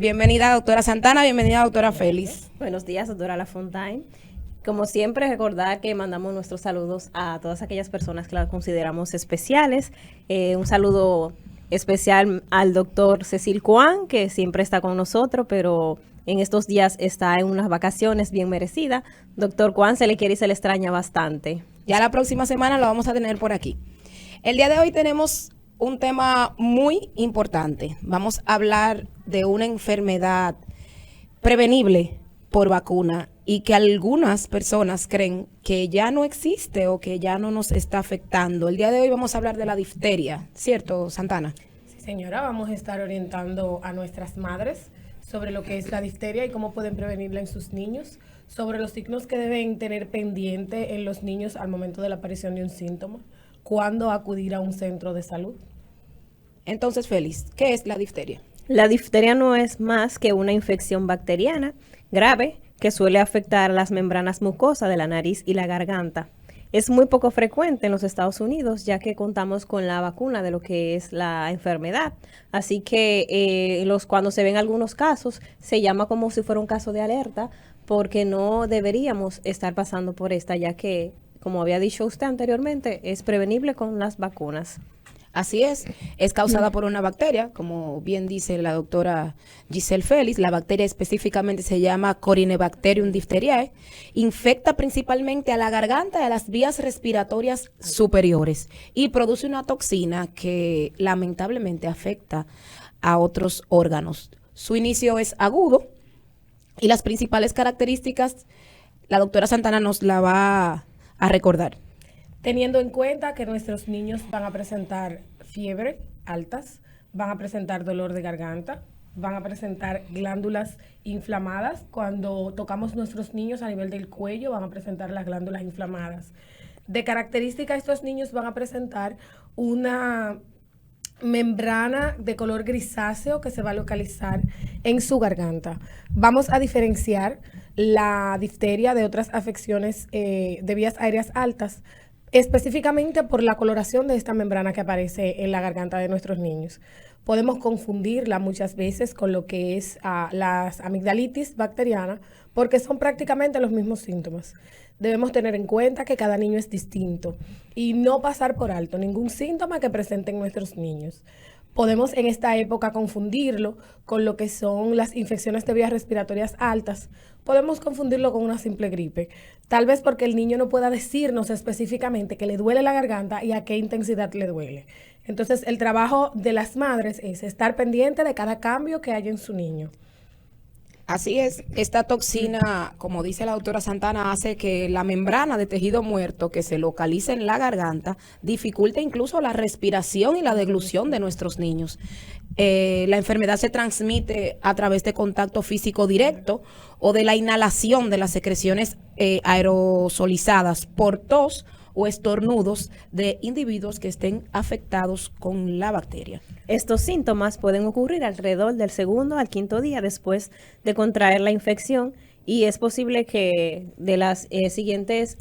Bienvenida, doctora Santana, bienvenida, doctora Félix. Buenos días, doctora Lafontaine. Como siempre, recordar que mandamos nuestros saludos a todas aquellas personas que las consideramos especiales. Un saludo especial al doctor Cecil Cuán, que siempre está con nosotros, pero en estos días está en unas vacaciones bien merecidas. Doctor Cuán, se le quiere y se le extraña bastante. Ya la próxima semana lo vamos a tener por aquí. El día de hoy tenemos un tema muy importante. Vamos a hablar de una enfermedad prevenible por vacuna y que algunas personas creen que ya no existe o que ya no nos está afectando. El día de hoy vamos a hablar de la difteria, ¿cierto, Santana? Sí, señora, vamos a estar orientando a nuestras madres sobre lo que es la difteria y cómo pueden prevenirla en sus niños, sobre los signos que deben tener pendiente en los niños al momento de la aparición de un síntoma, cuándo acudir a un centro de salud. Entonces, Félix, ¿qué es la difteria? La difteria no es más que una infección bacteriana grave que suele afectar las membranas mucosas de la nariz y la garganta. Es muy poco frecuente en los Estados Unidos, ya que contamos con la vacuna de lo que es la enfermedad. Así que cuando se ven algunos casos, se llama como si fuera un caso de alerta, porque no deberíamos estar pasando por esta, ya que, como había dicho usted anteriormente, es prevenible con las vacunas. Así es causada por una bacteria, como bien dice la doctora Giselle Félix. La bacteria específicamente se llama Corynebacterium diphtheriae. Infecta principalmente a la garganta y a las vías respiratorias superiores y produce una toxina que lamentablemente afecta a otros órganos. Su inicio es agudo y las principales características la doctora Santana nos la va a recordar. Teniendo en cuenta que nuestros niños van a presentar fiebre altas, van a presentar dolor de garganta, van a presentar glándulas inflamadas. Cuando tocamos nuestros niños a nivel del cuello, van a presentar las glándulas inflamadas. De característica, estos niños van a presentar una membrana de color grisáceo que se va a localizar en su garganta. Vamos a diferenciar la difteria de otras afecciones de vías aéreas altas, específicamente por la coloración de esta membrana que aparece en la garganta de nuestros niños. Podemos confundirla muchas veces con lo que es las amigdalitis bacteriana, porque son prácticamente los mismos síntomas. Debemos tener en cuenta que cada niño es distinto y no pasar por alto ningún síntoma que presenten nuestros niños. Podemos en esta época confundirlo con lo que son las infecciones de vías respiratorias altas. Podemos confundirlo con una simple gripe, tal vez porque el niño no pueda decirnos específicamente que le duele la garganta y a qué intensidad le duele. Entonces, el trabajo de las madres es estar pendiente de cada cambio que haya en su niño. Así es, esta toxina, como dice la doctora Santana, hace que la membrana de tejido muerto que se localiza en la garganta dificulte incluso la respiración y la deglución de nuestros niños. La enfermedad se transmite a través de contacto físico directo o de la inhalación de las secreciones aerosolizadas por tos o estornudos de individuos que estén afectados con la bacteria. Estos síntomas pueden ocurrir alrededor del segundo al quinto día después de contraer la infección y es posible que de las siguientes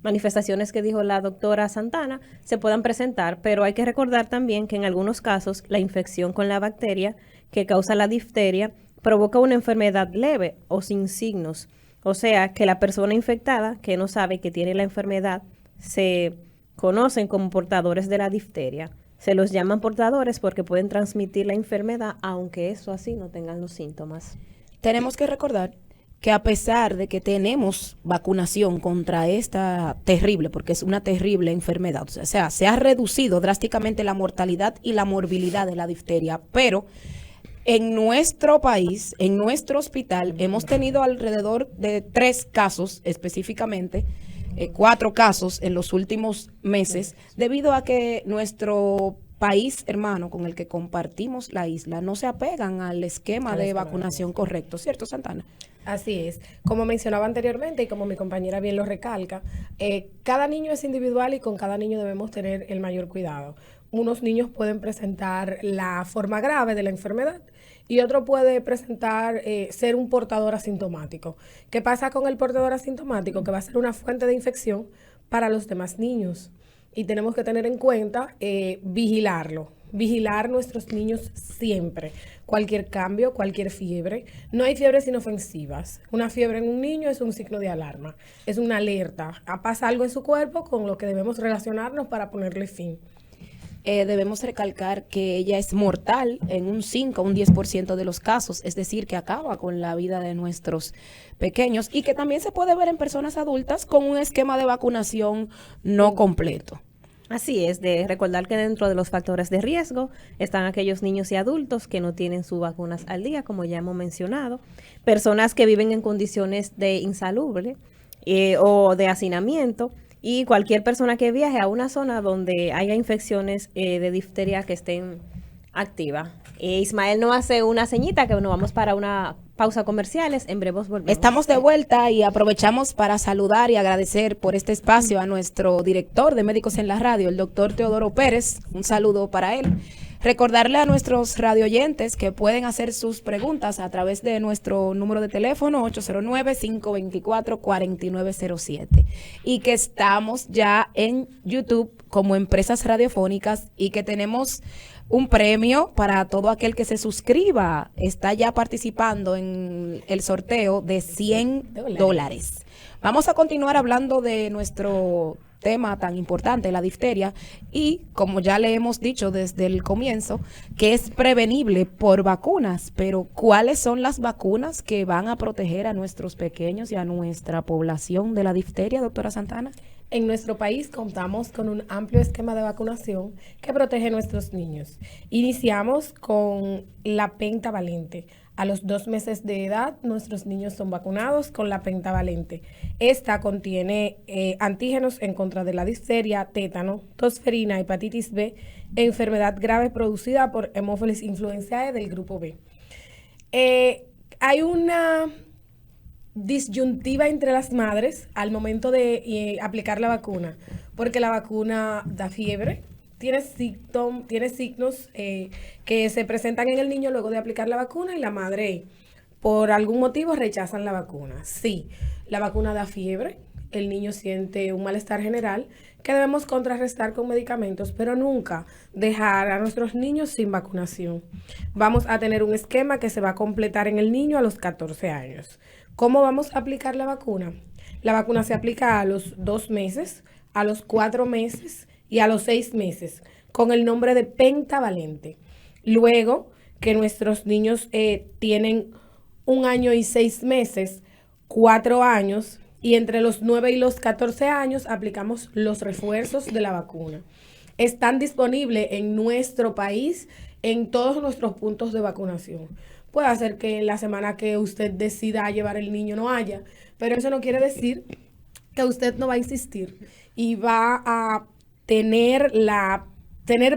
manifestaciones que dijo la doctora Santana se puedan presentar, pero hay que recordar también que en algunos casos la infección con la bacteria que causa la difteria provoca una enfermedad leve o sin signos, o sea que la persona infectada que no sabe que tiene la enfermedad se conocen como portadores de la difteria. Se los llaman portadores porque pueden transmitir la enfermedad, aunque eso así no tengan los síntomas. Tenemos que recordar que a pesar de que tenemos vacunación contra esta terrible, porque es una terrible enfermedad, o sea, se ha reducido drásticamente la mortalidad y la morbilidad de la difteria, pero en nuestro país, en nuestro hospital, hemos tenido alrededor de 3 casos específicamente, 4 casos en los últimos meses, debido a que nuestro país hermano con el que compartimos la isla no se apegan al esquema de vacunación correcto, ¿cierto, Santana? Así es. Como mencionaba anteriormente y como mi compañera bien lo recalca, cada niño es individual y con cada niño debemos tener el mayor cuidado. Unos niños pueden presentar la forma grave de la enfermedad y otro puede presentar ser un portador asintomático. ¿Qué pasa con el portador asintomático? Que va a ser una fuente de infección para los demás niños y tenemos que tener en cuenta vigilarlo. vigilar nuestros niños siempre. Cualquier cambio, cualquier fiebre. No hay fiebres inofensivas. Una fiebre en un niño es un signo de alarma, es una alerta. Pasa algo en su cuerpo con lo que debemos relacionarnos para ponerle fin. Debemos recalcar que ella es mortal en un 5 o un 10% de los casos, es decir, que acaba con la vida de nuestros pequeños y que también se puede ver en personas adultas con un esquema de vacunación no completo. Así es, de recordar que dentro de los factores de riesgo están aquellos niños y adultos que no tienen sus vacunas al día, como ya hemos mencionado, personas que viven en condiciones de insalubre o de hacinamiento, y cualquier persona que viaje a una zona donde haya infecciones de difteria que estén activas. Ismael nos hace una ceñita que nos vamos para una pausa comerciales. En breve volvemos. Estamos de vuelta y aprovechamos para saludar y agradecer por este espacio a nuestro director de Médicos en la Radio, el doctor Teodoro Pérez. Un saludo para él. Recordarle a nuestros radioyentes que pueden hacer sus preguntas a través de nuestro número de teléfono 809-524-4907 y que estamos ya en YouTube como Empresas Radiofónicas y que tenemos un premio para todo aquel que se suscriba. Está ya participando en el sorteo de $100. Vamos a continuar hablando de nuestro tema tan importante, la difteria, y como ya le hemos dicho desde el comienzo, que es prevenible por vacunas, pero ¿cuáles son las vacunas que van a proteger a nuestros pequeños y a nuestra población de la difteria, doctora Santana? En nuestro país contamos con un amplio esquema de vacunación que protege a nuestros niños. Iniciamos con la pentavalente. A los 2 meses de edad, nuestros niños son vacunados con la pentavalente. Esta contiene antígenos en contra de la difteria, tétano, tosferina, hepatitis B, enfermedad grave producida por Haemophilus influenzae del grupo B. Hay una disyuntiva entre las madres al momento de aplicar la vacuna, porque la vacuna da fiebre, tiene signos que se presentan en el niño luego de aplicar la vacuna y la madre por algún motivo rechazan la vacuna. Sí, la vacuna da fiebre, el niño siente un malestar general que debemos contrarrestar con medicamentos, pero nunca dejar a nuestros niños sin vacunación. Vamos a tener un esquema que se va a completar en el niño a los 14 años. ¿Cómo vamos a aplicar la vacuna? La vacuna se aplica a los 2 meses, a los 4 meses y a los 6 meses, con el nombre de pentavalente. Luego que nuestros niños tienen 1 año y 6 meses, 4 años, y entre los 9 y los 14 años aplicamos los refuerzos de la vacuna. Están disponibles en nuestro país en todos nuestros puntos de vacunación. Puede ser que en la semana que usted decida llevar el niño no haya, pero eso no quiere decir que usted no va a insistir y va a tener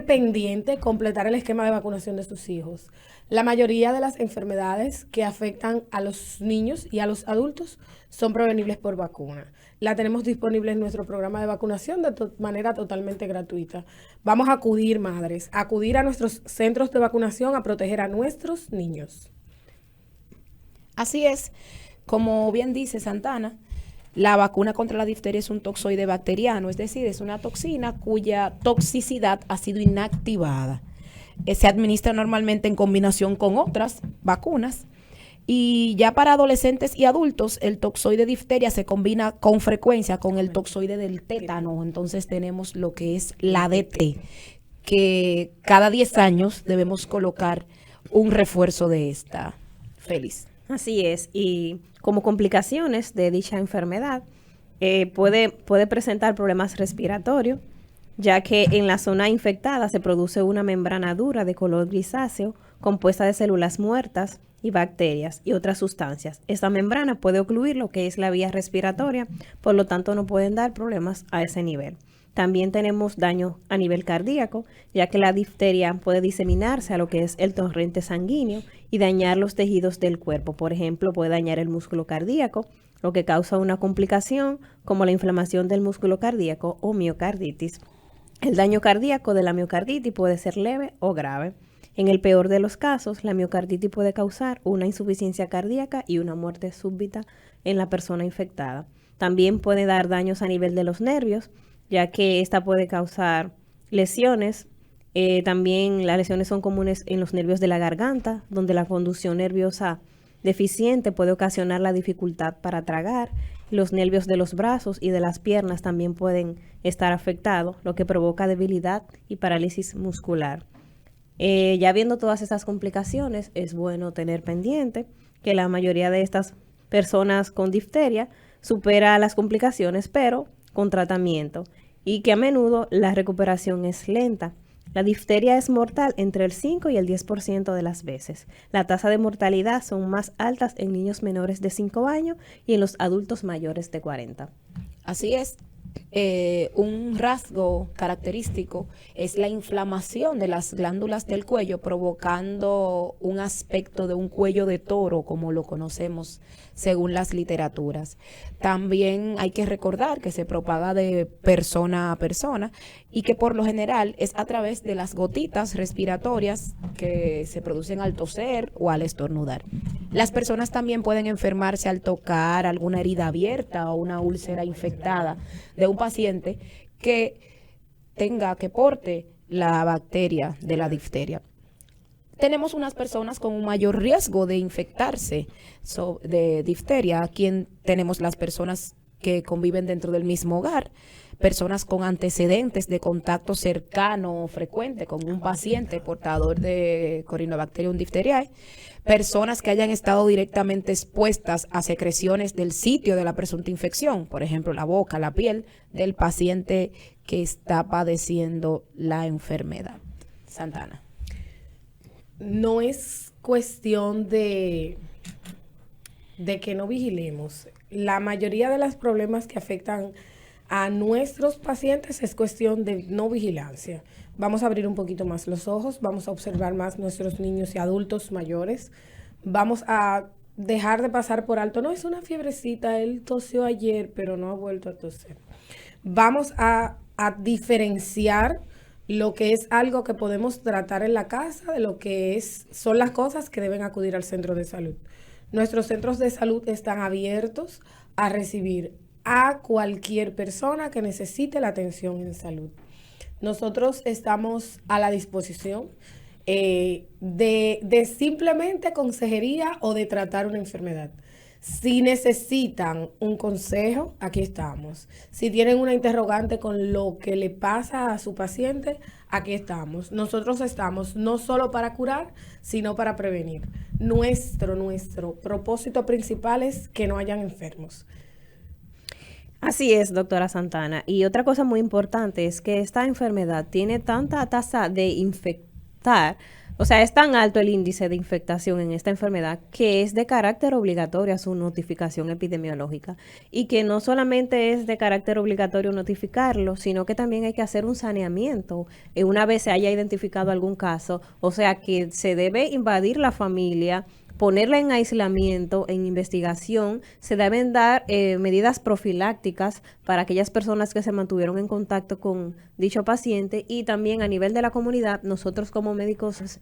pendiente completar el esquema de vacunación de sus hijos. La mayoría de las enfermedades que afectan a los niños y a los adultos son prevenibles por vacuna. La tenemos disponible en nuestro programa de vacunación de manera totalmente gratuita. Vamos a acudir, madres, a acudir a nuestros centros de vacunación a proteger a nuestros niños. Así es, como bien dice Santana, la vacuna contra la difteria es un toxoide bacteriano, es decir, es una toxina cuya toxicidad ha sido inactivada. Se administra normalmente en combinación con otras vacunas y ya para adolescentes y adultos el toxoide difteria se combina con frecuencia con el toxoide del tétano. Entonces tenemos lo que es la DT, que cada 10 años debemos colocar un refuerzo de esta. Feliz. Así es, y como complicaciones de dicha enfermedad puede presentar problemas respiratorios, ya que en la zona infectada se produce una membrana dura de color grisáceo compuesta de células muertas y bacterias y otras sustancias. Esta membrana puede ocluir lo que es la vía respiratoria, por lo tanto no pueden dar problemas a ese nivel. También tenemos daño a nivel cardíaco, ya que la difteria puede diseminarse a lo que es el torrente sanguíneo y dañar los tejidos del cuerpo. Por ejemplo, puede dañar el músculo cardíaco, lo que causa una complicación como la inflamación del músculo cardíaco o miocarditis. El daño cardíaco de la miocarditis puede ser leve o grave. En el peor de los casos, la miocarditis puede causar una insuficiencia cardíaca y una muerte súbita en la persona infectada. También puede dar daños a nivel de los nervios, ya que esta puede causar lesiones También las lesiones son comunes en los nervios de la garganta, donde la conducción nerviosa deficiente puede ocasionar la dificultad para tragar. Los nervios de los brazos y de las piernas también pueden estar afectados, lo que provoca debilidad y parálisis muscular. Ya viendo todas estas complicaciones, es bueno tener pendiente que la mayoría de estas personas con difteria supera las complicaciones, pero con tratamiento, y que a menudo la recuperación es lenta. La difteria es mortal entre el 5 y el 10% de las veces. La tasa de mortalidad son más altas en niños menores de 5 años y en los adultos mayores de 40. Así es. Un rasgo característico es la inflamación de las glándulas del cuello, provocando un aspecto de un cuello de toro, como lo conocemos según las literaturas. También hay que recordar que se propaga de persona a persona y que por lo general es a través de las gotitas respiratorias que se producen al toser o al estornudar. Las personas también pueden enfermarse al tocar alguna herida abierta o una úlcera infectada de un paciente que porte la bacteria de la difteria. Tenemos unas personas con un mayor riesgo de infectarse de difteria. Aquí tenemos las personas que conviven dentro del mismo hogar, personas con antecedentes de contacto cercano o frecuente con un paciente portador de Corynebacterium diphtheriae, personas que hayan estado directamente expuestas a secreciones del sitio de la presunta infección, por ejemplo, la boca, la piel del paciente que está padeciendo la enfermedad. Santana. No es cuestión de que no vigilemos. La mayoría de los problemas que afectan a nuestros pacientes es cuestión de no vigilancia. Vamos a abrir un poquito más los ojos, vamos a observar más nuestros niños y adultos mayores, vamos a dejar de pasar por alto. No, es una fiebrecita, él tosió ayer, pero no ha vuelto a toser. Vamos a diferenciar lo que es algo que podemos tratar en la casa de lo que son las cosas que deben acudir al centro de salud. Nuestros centros de salud están abiertos a recibir a cualquier persona que necesite la atención en salud. Nosotros estamos a la disposición de simplemente consejería o de tratar una enfermedad. Si necesitan un consejo, aquí estamos. Si tienen una interrogante con lo que le pasa a su paciente, aquí estamos. Nosotros estamos no solo para curar, sino para prevenir. Nuestro propósito principal es que no hayan enfermos. Así es, doctora Santana. Y otra cosa muy importante es que esta enfermedad tiene tanta tasa de infectar, o sea, es tan alto el índice de infectación en esta enfermedad que es de carácter obligatorio su notificación epidemiológica, y que no solamente es de carácter obligatorio notificarlo, sino que también hay que hacer un saneamiento una vez se haya identificado algún caso, o sea que se debe invadir la familia, ponerla en aislamiento, en investigación. Se deben dar medidas profilácticas para aquellas personas que se mantuvieron en contacto con dicho paciente, y también a nivel de la comunidad, nosotros como médicos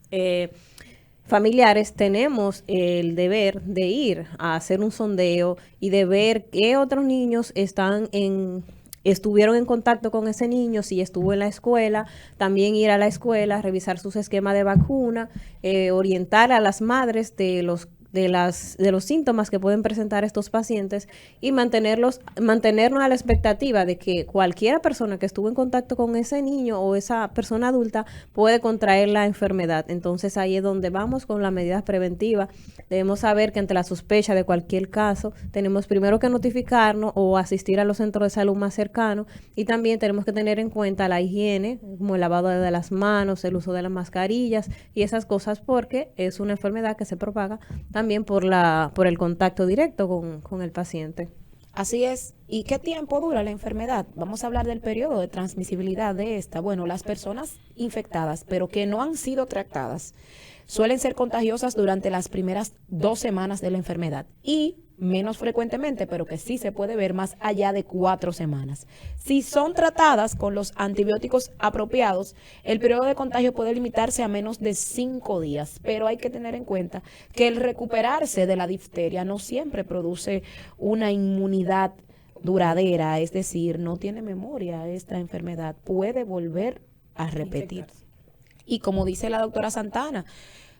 familiares tenemos el deber de ir a hacer un sondeo y de ver qué otros niños estuvieron en contacto con ese niño, si estuvo en la escuela, también ir a la escuela, revisar sus esquemas de vacuna, orientar a las madres de los síntomas que pueden presentar estos pacientes, y mantenernos a la expectativa de que cualquier persona que estuvo en contacto con ese niño o esa persona adulta puede contraer la enfermedad. Entonces ahí es donde vamos con las medidas preventivas. Debemos saber que ante la sospecha de cualquier caso tenemos primero que notificarnos o asistir a los centros de salud más cercanos, y también tenemos que tener en cuenta la higiene, como el lavado de las manos, el uso de las mascarillas y esas cosas, porque es una enfermedad que se propaga también por el contacto directo con el paciente. Así es. ¿Y qué tiempo dura la enfermedad? Vamos a hablar del periodo de transmisibilidad de esta. Bueno, las personas infectadas, pero que no han sido tratadas, suelen ser contagiosas durante las primeras 2 semanas de la enfermedad, y menos frecuentemente, pero que sí se puede ver más allá de 4 semanas. Si son tratadas con los antibióticos apropiados, el periodo de contagio puede limitarse a menos de 5 días, pero hay que tener en cuenta que el recuperarse de la difteria no siempre produce una inmunidad duradera, es decir, no tiene memoria esta enfermedad, puede volver a repetir. Y como dice la doctora Santana,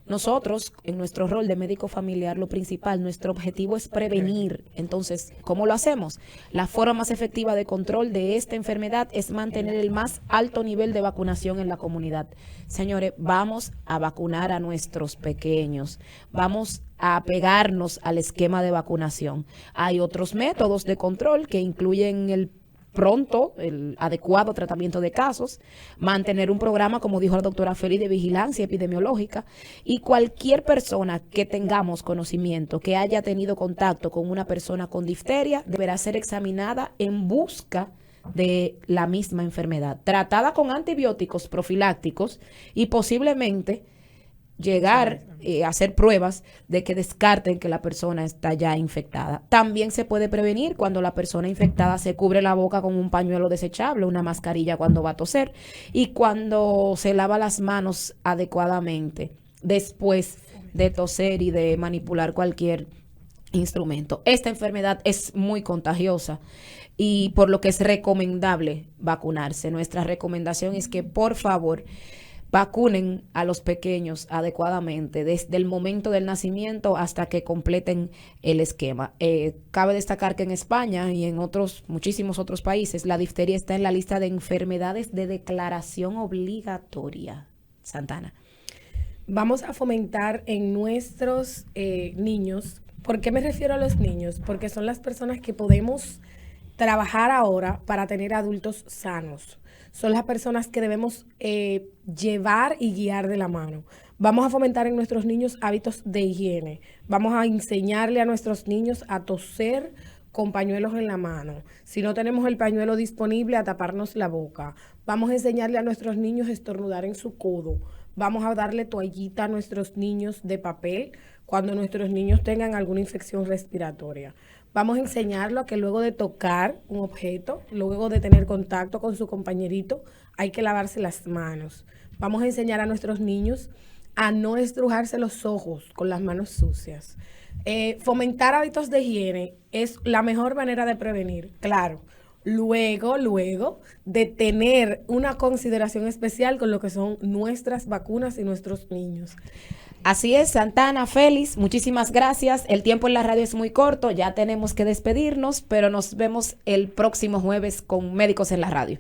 nosotros, en nuestro rol de médico familiar, lo principal, nuestro objetivo es prevenir. Entonces, ¿cómo lo hacemos? La forma más efectiva de control de esta enfermedad es mantener el más alto nivel de vacunación en la comunidad. Señores, vamos a vacunar a nuestros pequeños. Vamos a pegarnos al esquema de vacunación. Hay otros métodos de control que incluyen el adecuado tratamiento de casos, mantener un programa, como dijo la doctora Feli, de vigilancia epidemiológica, y cualquier persona que tengamos conocimiento, que haya tenido contacto con una persona con difteria, deberá ser examinada en busca de la misma enfermedad, tratada con antibióticos profilácticos y posiblemente llegar a hacer pruebas de que descarten que la persona está ya infectada. También se puede prevenir cuando la persona infectada se cubre la boca con un pañuelo desechable, una mascarilla cuando va a toser y cuando se lava las manos adecuadamente después de toser y de manipular cualquier instrumento. Esta enfermedad es muy contagiosa y por lo que es recomendable vacunarse. Nuestra recomendación es que, por favor, vacunen a los pequeños adecuadamente desde el momento del nacimiento hasta que completen el esquema. Cabe destacar que en España y en muchísimos otros países, la difteria está en la lista de enfermedades de declaración obligatoria. Santana. Vamos a fomentar en nuestros niños. ¿Por qué me refiero a los niños? Porque son las personas que podemos trabajar ahora para tener adultos sanos. Son las personas que debemos llevar y guiar de la mano. Vamos a fomentar en nuestros niños hábitos de higiene. Vamos a enseñarle a nuestros niños a toser con pañuelos en la mano. Si no tenemos el pañuelo disponible, a taparnos la boca. Vamos a enseñarle a nuestros niños a estornudar en su codo. Vamos a darle toallita a nuestros niños de papel cuando nuestros niños tengan alguna infección respiratoria. Vamos a enseñarlo a que luego de tocar un objeto, luego de tener contacto con su compañerito, hay que lavarse las manos. Vamos a enseñar a nuestros niños a no estrujarse los ojos con las manos sucias. Fomentar hábitos de higiene es la mejor manera de prevenir, claro. Luego de tener una consideración especial con lo que son nuestras vacunas y nuestros niños. Así es, Santana, Félix, muchísimas gracias. El tiempo en la radio es muy corto, ya tenemos que despedirnos, pero nos vemos el próximo jueves con Médicos en la Radio.